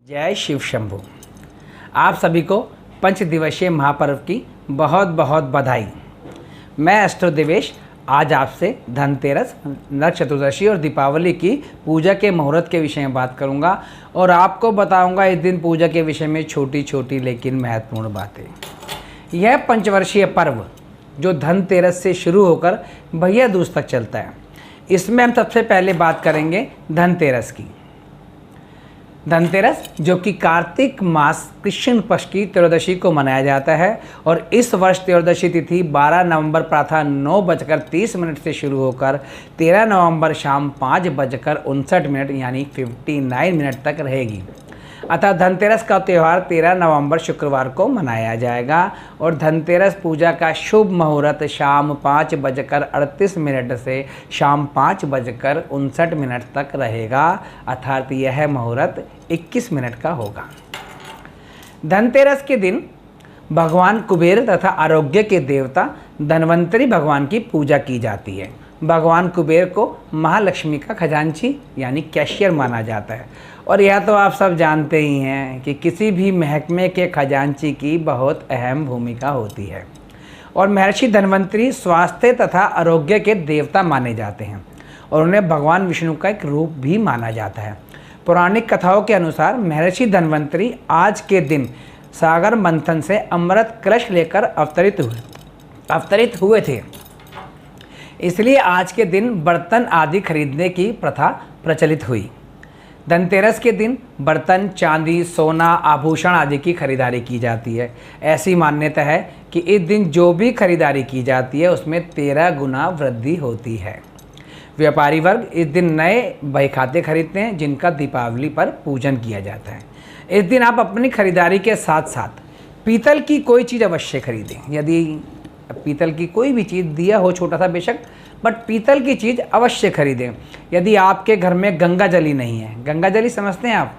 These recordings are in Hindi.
जय शिव शंभू। आप सभी को पंच दिवसीय महापर्व की बहुत बहुत बधाई। मैं एस्ट्रो देवेश आज आपसे धनतेरस, नरक चतुर्दशी और दीपावली की पूजा के मुहूर्त के विषय में बात करूंगा और आपको बताऊंगा इस दिन पूजा के विषय में छोटी छोटी लेकिन महत्वपूर्ण बातें। यह पंचवर्षीय पर्व जो धनतेरस से शुरू होकर भैया दूज तक चलता है, इसमें हम सबसे पहले बात करेंगे धनतेरस की। धनतेरस जो कि कार्तिक मास कृष्ण पक्ष की त्रयोदशी को मनाया जाता है और इस वर्ष त्रयोदशी तिथि 12 नवंबर प्रातः 9:30 से शुरू होकर 13 नवंबर शाम 5:59 यानी 59 मिनट तक रहेगी। अतः धनतेरस का त्यौहार 13 नवंबर शुक्रवार को मनाया जाएगा और धनतेरस पूजा का शुभ मुहूर्त शाम 5:38 से शाम 5:59 तक रहेगा, अर्थात यह मुहूर्त 21 मिनट का होगा। धनतेरस के दिन भगवान कुबेर तथा आरोग्य के देवता धन्वंतरी भगवान की पूजा की जाती है। भगवान कुबेर को महालक्ष्मी का खजांची यानी कैशियर माना जाता है और यह तो आप सब जानते ही हैं कि किसी भी महकमे के खजांची की बहुत अहम भूमिका होती है और महर्षि धन्वंतरी स्वास्थ्य तथा आरोग्य के देवता माने जाते हैं और उन्हें भगवान विष्णु का एक रूप भी माना जाता है। पौराणिक कथाओं के अनुसार महर्षि धन्वंतरी आज के दिन सागर मंथन से अमृत कलश लेकर अवतरित हुए थे, इसलिए आज के दिन बर्तन आदि खरीदने की प्रथा प्रचलित हुई। धनतेरस के दिन बर्तन, चांदी, सोना, आभूषण आदि की खरीदारी की जाती है। ऐसी मान्यता है कि इस दिन जो भी खरीदारी की जाती है उसमें 13 गुना वृद्धि होती है। व्यापारी वर्ग इस दिन नए बही खाते खरीदते हैं जिनका दीपावली पर पूजन किया जाता है। इस दिन आप अपनी खरीदारी के साथ साथ पीतल की कोई चीज़ अवश्य खरीदें। यदि पीतल की कोई भी चीज़, दिया हो छोटा सा बेशक, बट पीतल की चीज़ अवश्य खरीदें। यदि आपके घर में गंगा जली नहीं है, गंगा जली समझते हैं आप,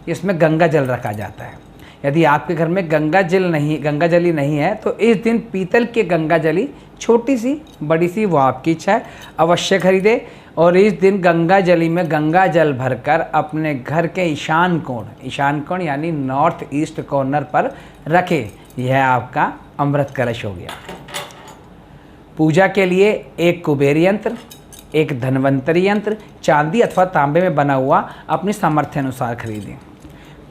इसमें गंगा जल रखा जाता है। यदि आपके घर में गंगा जली नहीं है तो इस दिन पीतल के गंगा जली, छोटी सी बड़ी सी, वो आपकी इच्छा है, अवश्य खरीदें और इस दिन गंगा जली में गंगा जल भरकर अपने घर के ईशान कोण यानी नॉर्थ ईस्ट कॉर्नर पर रखें। यह आपका अमृत कलश हो गया। पूजा के लिए एक कुबेर यंत्र, एक धन्वंतरी यंत्र चांदी अथवा तांबे में बना हुआ अपनी सामर्थ्य अनुसार खरीदें।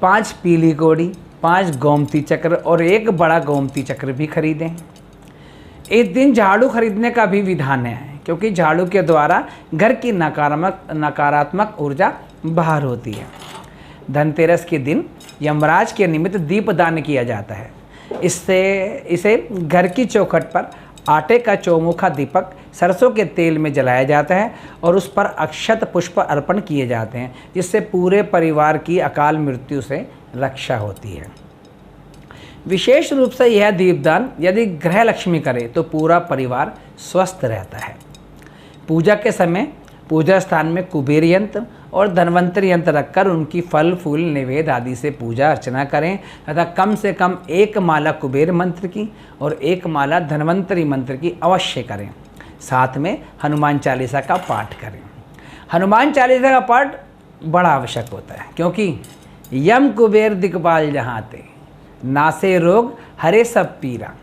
5 पीली कौड़ी, 5 गोमती चक्र और 1 बड़ा गोमती चक्र भी खरीदें। इस दिन झाड़ू खरीदने का भी विधान है क्योंकि झाड़ू के द्वारा घर की नकारात्मक ऊर्जा बाहर होती है। धनतेरस के दिन यमराज के निमित्त दीपदान किया जाता है। इसे घर की चौखट पर आटे का चौमुखा दीपक सरसों के तेल में जलाया जाता है और उस पर अक्षत पुष्प अर्पण किए जाते हैं, जिससे पूरे परिवार की अकाल मृत्यु से रक्षा होती है। विशेष रूप से यह दीपदान यदि गृह लक्ष्मी करे तो पूरा परिवार स्वस्थ रहता है। पूजा के समय पूजा स्थान में कुबेर यंत्र और धन्वंतरी यंत्र रखकर उनकी फल फूल निवेद आदि से पूजा अर्चना करें तथा कम से कम 1 माला कुबेर मंत्र की और 1 माला धन्वंतरी मंत्र की अवश्य करें। साथ में हनुमान चालीसा का पाठ करें। हनुमान चालीसा का पाठ बड़ा आवश्यक होता है क्योंकि यम कुबेर दिक्पाल जहाँते, नासे रोग हरे सब पीरा,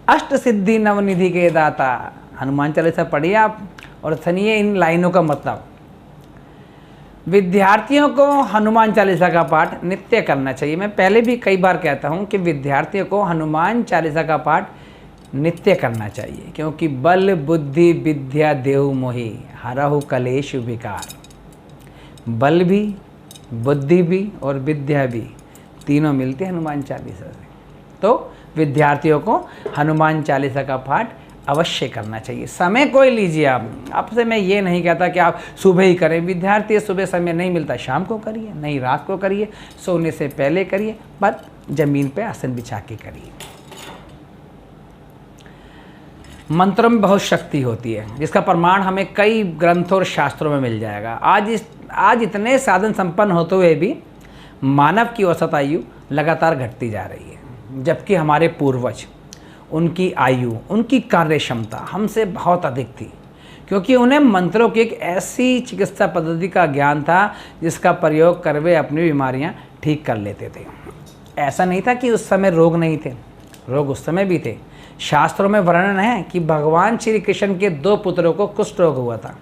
अष्ट सिद्धि नवनिधि के दाता। हनुमान चालीसा पढ़िए आप और सुनिए इन लाइनों का मतलब। विद्यार्थियों को हनुमान चालीसा का पाठ नित्य करना चाहिए। मैं पहले भी कई बार कहता हूँ कि विद्यार्थियों को हनुमान चालीसा का पाठ नित्य करना चाहिए क्योंकि बल बुद्धि विद्या देहु मोहि हरहु कलेश विकार। बल भी, बुद्धि भी और विद्या भी तीनों मिलते हैं हनुमान चालीसा से। तो विद्यार्थियों को हनुमान चालीसा का पाठ अवश्य करना चाहिए। समय कोई लीजिए आप, आपसे मैं ये नहीं कहता कि आप सुबह ही करें। विद्यार्थी सुबह समय नहीं मिलता, शाम को करिए, नहीं रात को करिए, सोने से पहले करिए, बस जमीन पे आसन बिछा के करिए। मंत्रों में बहुत शक्ति होती है जिसका प्रमाण हमें कई ग्रंथों और शास्त्रों में मिल जाएगा। आज इतने साधन संपन्न होते हुए भी मानव की औसत आयु लगातार घटती जा रही है, जबकि हमारे पूर्वज, उनकी आयु, उनकी कार्य क्षमता हमसे बहुत अधिक थी क्योंकि उन्हें मंत्रों की एक ऐसी चिकित्सा पद्धति का ज्ञान था जिसका प्रयोग कर वे अपनी बीमारियां ठीक कर लेते थे। ऐसा नहीं था कि उस समय रोग नहीं थे, रोग उस समय भी थे। शास्त्रों में वर्णन है कि भगवान श्री कृष्ण के 2 पुत्रों को कुष्ठ रोग हुआ था,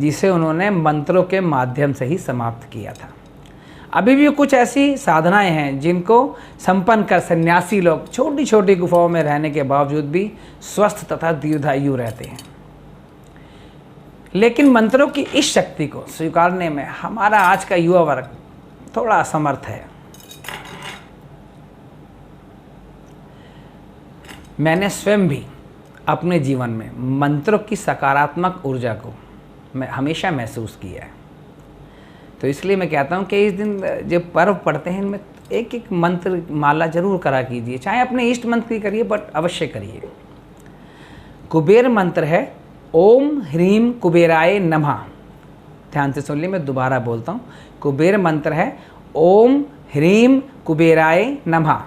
जिसे उन्होंने मंत्रों के माध्यम से ही समाप्त किया था। अभी भी कुछ ऐसी साधनाएं हैं जिनको संपन्न कर सन्यासी लोग छोटी छोटी गुफाओं में रहने के बावजूद भी स्वस्थ तथा दीर्घायु रहते हैं। लेकिन मंत्रों की इस शक्ति को स्वीकारने में हमारा आज का युवा वर्ग थोड़ा असमर्थ है। मैंने स्वयं भी अपने जीवन में मंत्रों की सकारात्मक ऊर्जा को मैं हमेशा महसूस किया है। तो इसलिए मैं कहता हूँ कि इस दिन जब पर्व पढ़ते हैं इनमें एक एक मंत्र माला जरूर करा कीजिए, चाहे अपने इष्ट मंत्र की करिए बट अवश्य करिए। कुबेर मंत्र है ओम ह्रीम कुबेराय नमः। ध्यान से सुन लीजिए, मैं दोबारा बोलता हूँ। कुबेर मंत्र है ओम ह्रीम कुबेराय नमः।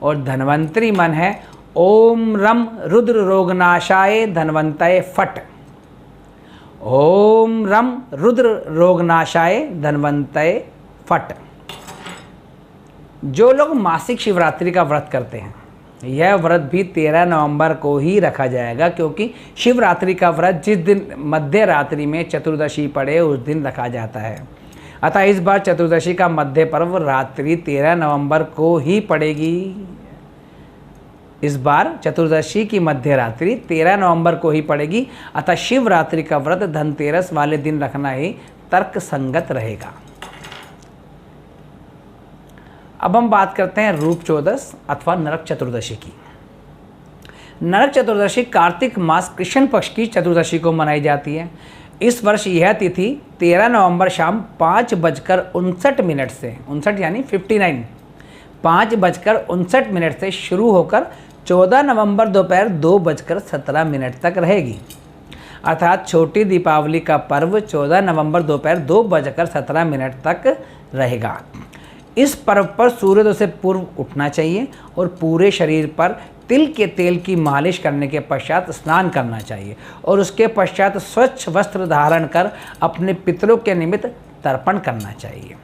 और धन्वंतरी मन है ओम रम रुद्र रोगनाशाय धन्वंतये फट। ओम रम रुद्र रोगनाशाय धन्वंतये फट। जो लोग मासिक शिवरात्रि का व्रत करते हैं, यह व्रत भी 13 नवंबर को ही रखा जाएगा, क्योंकि शिवरात्रि का व्रत जिस दिन मध्य रात्रि में चतुर्दशी पड़े उस दिन रखा जाता है। अतः इस बार चतुर्दशी का मध्य पर्व रात्रि 13 नवंबर को ही पड़ेगी। इस बार चतुर्दशी की मध्य रात्रि 13 नवंबर को ही पड़ेगी। अतः शिवरात्रि का व्रत धनतेरस वाले दिन रखना ही तर्क संगत रहेगा। अब हम बात करते हैं रूप चौदस अथवा नरक चतुर्दशी की। नरक चतुर्दशी कार्तिक मास कृष्ण पक्ष की चतुर्दशी को मनाई जाती है। इस वर्ष यह तिथि 13 नवंबर शाम 5:59 से 59 यानी 59 5:59 से शुरू होकर 14 नवंबर दोपहर 2:17 तक रहेगी। अर्थात छोटी दीपावली का पर्व 14 नवंबर दोपहर 2:17 तक रहेगा। इस पर्व पर सूर्योदय से पूर्व उठना चाहिए और पूरे शरीर पर तिल के तेल की मालिश करने के पश्चात स्नान करना चाहिए और उसके पश्चात स्वच्छ वस्त्र धारण कर अपने पितरों के निमित्त तर्पण करना चाहिए।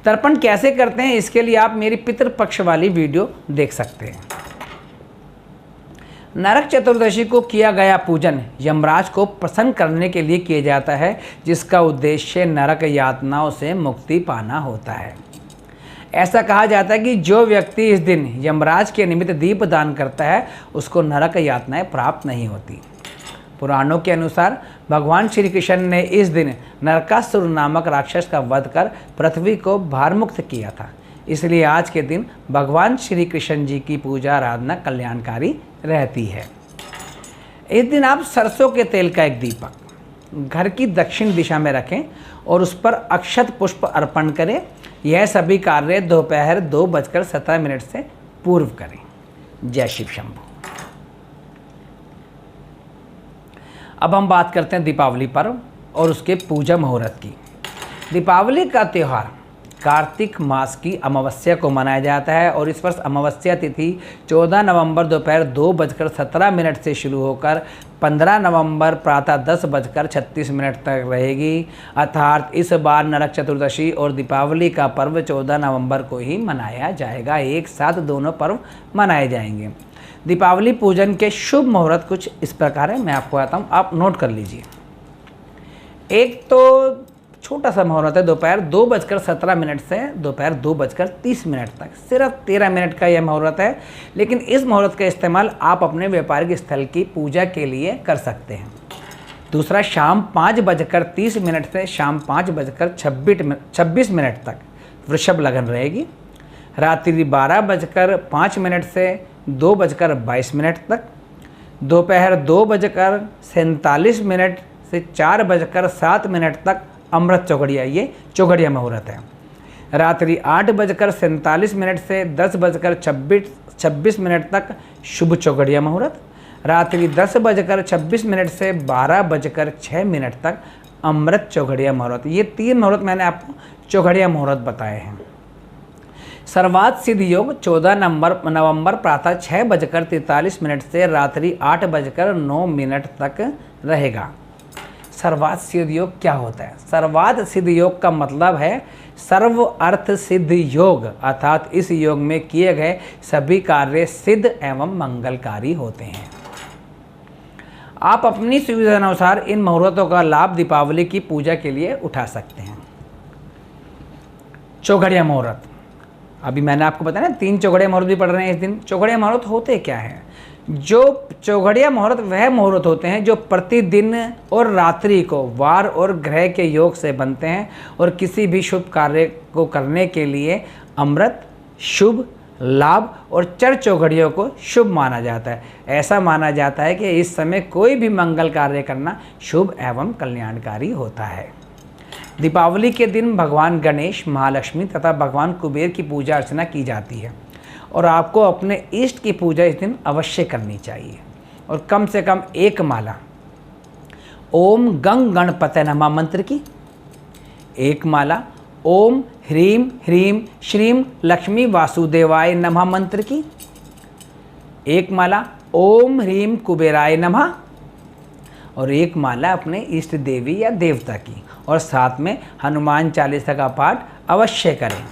तर्पण कैसे करते हैं इसके लिए आप मेरी पितृपक्ष वाली वीडियो देख सकते हैं। नरक चतुर्दशी को किया गया पूजन यमराज को प्रसन्न करने के लिए किया जाता है, जिसका उद्देश्य नरक यातनाओं से मुक्ति पाना होता है। ऐसा कहा जाता है कि जो व्यक्ति इस दिन यमराज के निमित्त दीप दान करता है उसको नरक यातनाएं प्राप्त नहीं होती। पुराणों के अनुसार भगवान श्री कृष्ण ने इस दिन नरकासुर नामक राक्षस का वध कर पृथ्वी को भारमुक्त किया था। इसलिए आज के दिन भगवान श्री कृष्ण जी की पूजा आराधना कल्याणकारी रहती है। इस दिन आप सरसों के तेल का एक दीपक घर की दक्षिण दिशा में रखें और उस पर अक्षत पुष्प अर्पण करें। यह सभी कार्य दोपहर 2:17 से पूर्व करें। जय शिव शंभू। अब हम बात करते हैं दीपावली पर्व और उसके पूजा मुहूर्त की। दीपावली का त्यौहार कार्तिक मास की अमावस्या को मनाया जाता है और इस वर्ष अमावस्या तिथि 14 नवंबर दोपहर 2:17 से शुरू होकर 15 नवंबर प्रातः 10:36 तक रहेगी। अर्थात इस बार नरक चतुर्दशी और दीपावली का पर्व 14 नवंबर को ही मनाया जाएगा। एक साथ दोनों पर्व मनाए जाएंगे। दीपावली पूजन के शुभ मुहूर्त कुछ इस प्रकार है, मैं आपको बताता हूँ, आप नोट कर लीजिए। एक तो छोटा सा मुहूर्त है दोपहर 2:17 से दोपहर 2:30 तक, सिर्फ 13 मिनट का यह मुहूर्त है। लेकिन इस मुहूर्त का इस्तेमाल आप अपने व्यापारिक स्थल की पूजा के लिए कर सकते हैं। दूसरा, शाम 5:30 से शाम 5:26 तक वृषभ लगन रहेगी। रात्रि 12:05 से 2:22 तक, दोपहर 2:47 से 4:07 तक अमृत चौघड़िया, ये चौघड़िया मुहूर्त है। रात्रि 8:47 से 10:26 तक शुभ चौघड़िया मुहूर्त। रात्रि 10:26 से 12:06 तक अमृत चौघड़िया मुहूर्त। ये 3 मुहूर्त मैंने आपको चौघड़िया मुहूर्त बताए हैं। सर्वात सिद्ध योग 14 नवंबर प्रातः 6:43 से रात्रि 8:09 तक रहेगा। सर्वार्थ सिद्ध योग क्या होता है? सर्वार्थ सिद्ध योग का मतलब है सर्व अर्थ सिद्ध योग, अर्थात इस योग में किए गए सभी कार्य सिद्ध एवं मंगलकारी होते हैं। आप अपनी सुविधा अनुसार इन मुहूर्तों का लाभ दीपावली की पूजा के लिए उठा सकते हैं। चौघड़िया मुहूर्त, अभी मैंने आपको बताया ना 3 चौघड़िया मुहूर्त भी पढ़ रहे हैं इस दिन। चौघड़िया मुहूर्त होते क्या हैं? जो चौघड़िया मुहूर्त वह मुहूर्त होते हैं जो प्रतिदिन और रात्रि को वार और ग्रह के योग से बनते हैं और किसी भी शुभ कार्य को करने के लिए अमृत, शुभ, लाभ और चर चौघड़ियों को शुभ माना जाता है। ऐसा माना जाता है कि इस समय कोई भी मंगल कार्य करना शुभ एवं कल्याणकारी होता है। दीपावली के दिन भगवान गणेश, महालक्ष्मी तथा भगवान कुबेर की पूजा अर्चना की जाती है और आपको अपने इष्ट की पूजा इस दिन अवश्य करनी चाहिए और कम से कम 1 माला ओम गंग गणपतये नमः मंत्र की, 1 माला ओम ह्रीं ह्रीं श्रीं लक्ष्मी वासुदेवाय नमः मंत्र की, 1 माला ओम ह्रीं कुबेराय नमः और 1 माला अपने इष्ट देवी या देवता की, और साथ में हनुमान चालीसा का पाठ अवश्य करें।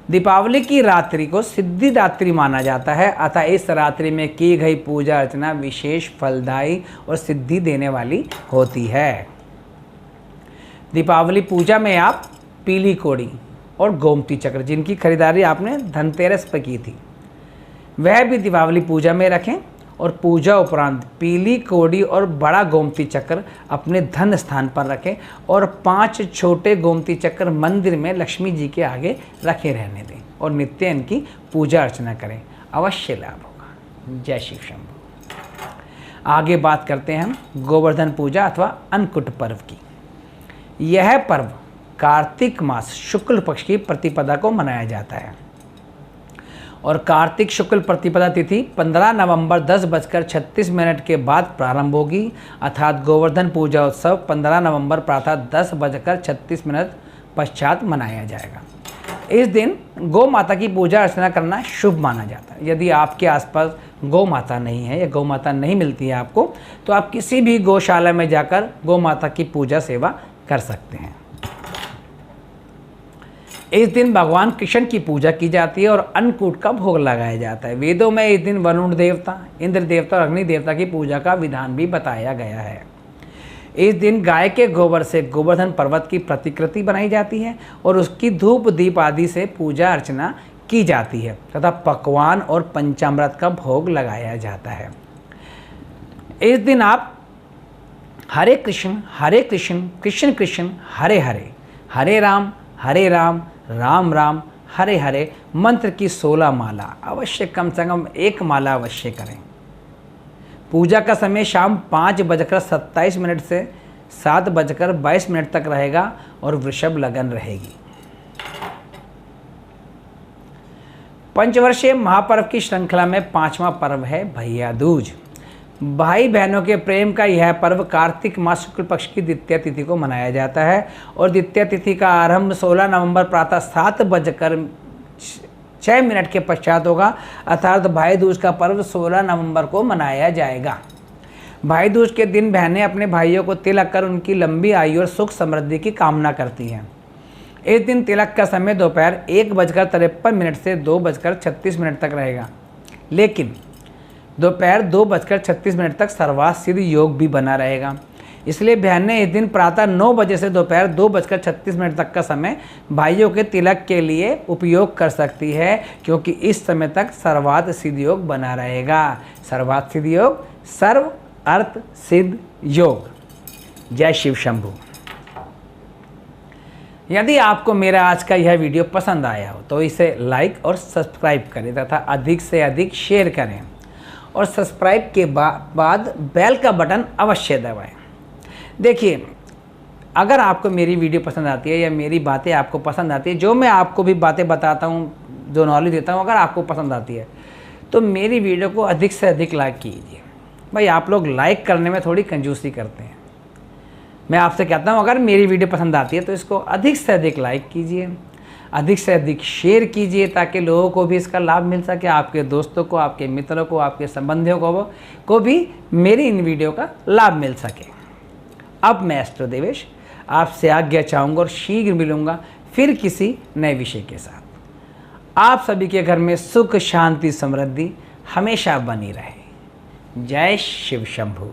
दीपावली की रात्रि को सिद्धि रात्रि माना जाता है, अतः इस रात्रि में की गई पूजा अर्चना विशेष फलदायी और सिद्धि देने वाली होती है। दीपावली पूजा में आप पीली कौड़ी और गोमती चक्र, जिनकी खरीदारी आपने धनतेरस पर की थी, वह भी दीपावली पूजा में रखें और पूजा उपरांत पीली कौड़ी और बड़ा गोमती चक्र अपने धन स्थान पर रखें और 5 छोटे गोमती चक्र मंदिर में लक्ष्मी जी के आगे रखे रहने दें और नित्य इनकी पूजा अर्चना करें, अवश्य लाभ होगा। जय शिव शंभू। आगे बात करते हैं हम गोवर्धन पूजा अथवा अन्नकूट पर्व की। यह पर्व कार्तिक मास शुक्ल पक्ष की प्रतिपदा को मनाया जाता है और कार्तिक शुक्ल प्रतिपदा तिथि 15 नवंबर 10:36 के बाद प्रारंभ होगी, अर्थात गोवर्धन पूजा उत्सव 15 नवंबर प्रातः 10:36 पश्चात मनाया जाएगा। इस दिन गौ माता की पूजा अर्चना करना शुभ माना जाता है। यदि आपके आसपास गौ माता नहीं है या गौ माता नहीं मिलती है आपको, तो आप किसी भी गौशाला में जाकर गौ माता की पूजा सेवा कर सकते हैं। इस दिन भगवान कृष्ण की पूजा की जाती है और अन्नकूट का भोग लगाया जाता है। वेदों में इस दिन वरुण देवता, इंद्र देवता और अग्नि देवता की पूजा का विधान भी बताया गया है। इस दिन गाय के गोबर से गोवर्धन पर्वत की प्रतिकृति बनाई जाती है और उसकी धूप दीप आदि से पूजा अर्चना की जाती है तथा पकवान और पंचामृत का भोग लगाया जाता है। इस दिन आप हरे कृष्ण कृष्ण कृष्ण हरे हरे, हरे राम राम राम हरे हरे मंत्र की 16 माला अवश्य, कम से कम 1 माला अवश्य करें। पूजा का समय शाम 5:27 से 7:22 तक रहेगा और वृषभ लगन रहेगी। पंचवर्षीय महापर्व की श्रृंखला में 5वां पर्व है भैया दूज। भाई बहनों के प्रेम का यह पर्व कार्तिक मास शुक्ल पक्ष की द्वितीय तिथि को मनाया जाता है और द्वितीय तिथि का आरंभ 16 नवंबर प्रातः 7:06 के पश्चात होगा, अर्थात भाई दूज का पर्व 16 नवंबर को मनाया जाएगा। भाई दूज के दिन बहनें अपने भाइयों को तिलक कर उनकी लंबी आयु और सुख समृद्धि की कामना करती हैं। इस दिन तिलक का समय दोपहर 1:53 से 2:36 तक रहेगा, लेकिन दोपहर 2:36 तक सर्वार्थ सिद्ध योग भी बना रहेगा। इसलिए बहनें इस दिन प्रातः 9 बजे से दोपहर 2:36 तक का समय भाइयों के तिलक के लिए उपयोग कर सकती है, क्योंकि इस समय तक सर्वार्थ सिद्ध योग बना रहेगा। सर्वार्थ सिद्ध योग, सर्व अर्थ सिद्ध योग। जय शिव शंभू। यदि आपको मेरा आज का यह वीडियो पसंद आया हो तो इसे लाइक और सब्सक्राइब करें तथा अधिक से अधिक शेयर करें और सब्सक्राइब के बाद बेल का बटन अवश्य दबाएं। देखिए, अगर आपको मेरी वीडियो पसंद आती है या मेरी बातें आपको पसंद आती है, जो मैं आपको भी बातें बताता हूँ, जो नॉलेज देता हूँ, अगर आपको पसंद आती है तो मेरी वीडियो को अधिक से अधिक लाइक कीजिए। भाई, आप लोग लाइक करने में थोड़ी कंजूसी करते हैं। मैं आपसे कहता हूँ, अगर मेरी वीडियो पसंद आती है तो इसको अधिक से अधिक लाइक कीजिए, अधिक से अधिक शेयर कीजिए, ताकि लोगों को भी इसका लाभ मिल सके, आपके दोस्तों को, आपके मित्रों को, आपके संबंधियों को भी मेरी इन वीडियो का लाभ मिल सके। अब मैं एस्ट्रो देवेश आपसे आज्ञा चाहूँगा और शीघ्र मिलूँगा फिर किसी नए विषय के साथ। आप सभी के घर में सुख शांति समृद्धि हमेशा बनी रहे। जय शिव शंभू।